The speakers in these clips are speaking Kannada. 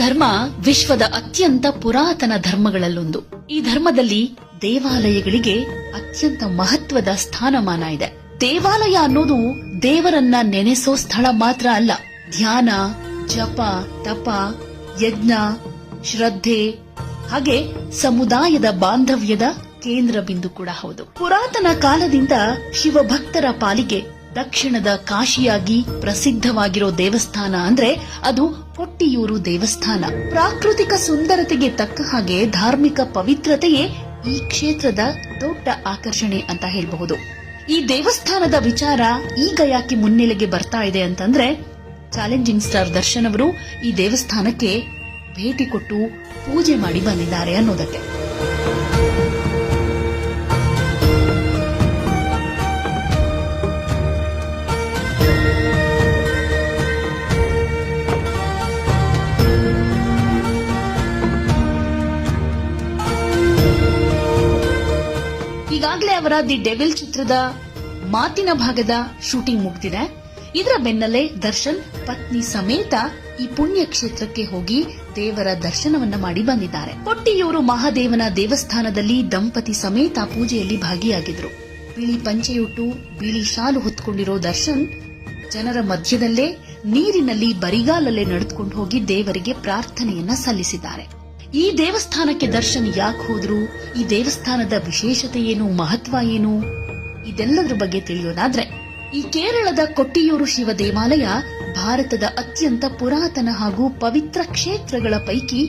ಧರ್ಮ ವಿಶ್ವದ ಅತ್ಯಂತ ಪುರಾತನ ಧರ್ಮಗಳಲ್ಲೊಂದು. ಈ ಧರ್ಮದಲ್ಲಿ ದೇವಾಲಯಗಳಿಗೆ ಅತ್ಯಂತ ಮಹತ್ವದ ಸ್ಥಾನಮಾನ ಇದೆ. ದೇವಾಲಯ ಅನ್ನೋದು ದೇವರನ್ನ ನೆನೆಸೋ ಸ್ಥಳ ಮಾತ್ರ ಅಲ್ಲ, ಧ್ಯಾನ, ಜಪ, ತಪ, ಯಜ್ಞ, ಶ್ರದ್ಧೆ ಹಾಗೆ ಸಮುದಾಯದ ಬಾಂಧವ್ಯದ ಕೇಂದ್ರ ಬಿಂದು ಕೂಡ ಹೌದು. ಪುರಾತನ ಕಾಲದಿಂದ ಶಿವಭಕ್ತರ ಪಾಲಿಗೆ ದಕ್ಷಿಣದ ಕಾಶಿಯಾಗಿ ಪ್ರಸಿದ್ಧವಾಗಿರೋ ದೇವಸ್ಥಾನ ಅಂದ್ರೆ ಅದು ಕೊಟ್ಟಿಯೂರು ದೇವಸ್ಥಾನ. ಪ್ರಾಕೃತಿಕ ಸುಂದರತೆಗೆ ತಕ್ಕ ಹಾಗೆ ಧಾರ್ಮಿಕ ಪವಿತ್ರತೆಯೇ ಈ ಕ್ಷೇತ್ರದ ದೊಡ್ಡ ಆಕರ್ಷಣೆ ಅಂತ ಹೇಳಬಹುದು. ಈ ದೇವಸ್ಥಾನದ ವಿಚಾರ ಈಗ ಯಾಕೆ ಮುನ್ನೆಲೆಗೆ ಬರ್ತಾ ಇದೆ ಅಂತಂದ್ರೆ, ಚಾಲೆಂಜಿಂಗ್ ಸ್ಟಾರ್ ದರ್ಶನ್ ಅವರು ಈ ದೇವಸ್ಥಾನಕ್ಕೆ ಭೇಟಿ ಕೊಟ್ಟು ಪೂಜೆ ಮಾಡಿ ಬಂದಿದ್ದಾರೆ ಅನ್ನೋದಕ್ಕೆ. ಈಗಾಗಲೇ ಅವರ ದಿ ಡೆವಿಲ್ ಚಿತ್ರದ ಮಾತಿನ ಭಾಗದ ಶೂಟಿಂಗ್ ಮುಗಿದಿದೆ. ಇದರ ಬೆನ್ನಲ್ಲೇ ದರ್ಶನ್ ಪತ್ನಿ ಸಮೇತ ಈ ಪುಣ್ಯ ಕ್ಷೇತ್ರಕ್ಕೆ ಹೋಗಿ ದೇವರ ದರ್ಶನವನ್ನ ಮಾಡಿ ಬಂದಿದ್ದಾರೆ. ಕೊಟ್ಟಿಯೂರು ಮಹಾದೇವನ ದೇವಸ್ಥಾನದಲ್ಲಿ ದಂಪತಿ ಸಮೇತ ಪೂಜೆಯಲ್ಲಿ ಭಾಗಿಯಾಗಿದ್ರು. ಬಿಳಿ ಪಂಚೆಯುಟ್ಟು ಬಿಳಿ ಶಾಲು ಹೊತ್ಕೊಂಡಿರೋ ದರ್ಶನ್ ಜನರ ಮಧ್ಯದಲ್ಲೇ ನೀರಿನಲ್ಲಿ ಬರಿಗಾಲಲ್ಲೇ ನಡೆದುಕೊಂಡು ಹೋಗಿ ದೇವರಿಗೆ ಪ್ರಾರ್ಥನೆಯನ್ನ ಸಲ್ಲಿಸಿದ್ದಾರೆ. ಈ ದೇವಸ್ಥಾನಕ್ಕೆ ದರ್ಶನ್ ಯಾಕೆ ಹೋದ್ರು, ಈ ದೇವಸ್ಥಾನದ ವಿಶೇಷತೆ ಏನು, ಮಹತ್ವ ಏನು, ಇದೆಲ್ಲದರ ಬಗ್ಗೆ ತಿಳಿಯೋದಾದ್ರೆ, ಈ ಕೇರಳದ ಕೊಟ್ಟಿಯೂರು ಶಿವ ದೇವಾಲಯ ಭಾರತದ ಅತ್ಯಂತ ಪುರಾತನ ಹಾಗೂ ಪವಿತ್ರ ಕ್ಷೇತ್ರಗಳ ಪೈಕಿ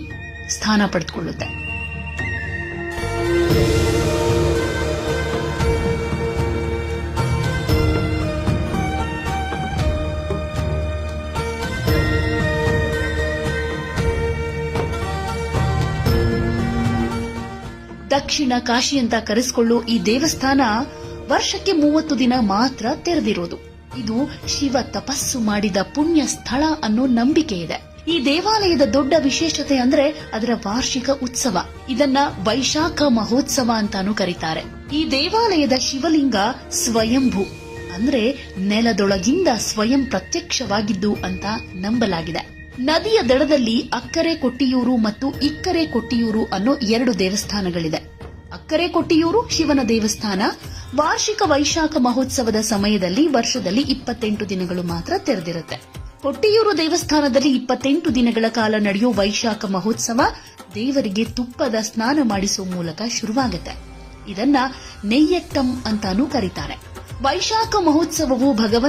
ಸ್ಥಾನ ಪಡೆದುಕೊಳ್ಳುತ್ತೆ. ದಕ್ಷಿಣ ಕಾಶಿ ಅಂತ ಕರೆಸಿಕೊಳ್ಳೋ ಈ ದೇವಸ್ಥಾನ ವರ್ಷಕ್ಕೆ 30 ದಿನ ಮಾತ್ರ ತೆರೆದಿರೋದು. ಇದು ಶಿವ ತಪಸ್ಸು ಮಾಡಿದ ಪುಣ್ಯ ಸ್ಥಳ ಅನ್ನೋ ನಂಬಿಕೆ ಇದೆ. ಈ ದೇವಾಲಯದ ದೊಡ್ಡ ವಿಶೇಷತೆ ಅಂದ್ರೆ ಅದರ ವಾರ್ಷಿಕ ಉತ್ಸವ. ಇದನ್ನ ವೈಶಾಖ ಮಹೋತ್ಸವ ಅಂತಾನೂ ಕರೀತಾರೆ. ಈ ದೇವಾಲಯದ ಶಿವಲಿಂಗ ಸ್ವಯಂಭೂ ಅಂದ್ರೆ ನೆಲದೊಳಗಿಂದ ಸ್ವಯಂ ಪ್ರತ್ಯಕ್ಷವಾಗಿದ್ದು ಅಂತ ನಂಬಲಾಗಿದೆ. ನದಿಯ ದಡದಲ್ಲಿ ಅಕ್ಕರೆ ಕೊಟ್ಟಿಯೂರು ಮತ್ತು ಇಕ್ಕರೆ ಕೊಟ್ಟಿಯೂರು ಅನ್ನೋ 2 ದೇವಸ್ಥಾನಗಳಿದೆ. ಅಕ್ಕರೆ ಕೊಟ್ಟಿಯೂರು ಶಿವನ ದೇವಸ್ಥಾನ ವಾರ್ಷಿಕ ವೈಶಾಖ ಮಹೋತ್ಸವದ ಸಮಯದಲ್ಲಿ ವರ್ಷದಲ್ಲಿ 28 ದಿನಗಳು ಮಾತ್ರ ತೆರೆದಿರುತ್ತೆ. ಕೊಟ್ಟಿಯೂರು ದೇವಸ್ಥಾನದಲ್ಲಿ 28 ದಿನಗಳ ಕಾಲ ನಡೆಯೋ ವೈಶಾಖ ಮಹೋತ್ಸವ ದೇವರಿಗೆ ತುಪ್ಪದ ಸ್ನಾನ ಮಾಡಿಸುವ ಮೂಲಕ ಶುರುವಾಗುತ್ತೆ. ಇದನ್ನ ನೆಯ್ಯಟ್ಟಂ ಅಂತಾನೂ ಕರೀತಾರೆ. ವೈಶಾಖ ಮಹೋತ್ಸವವು ಭಗವಂತ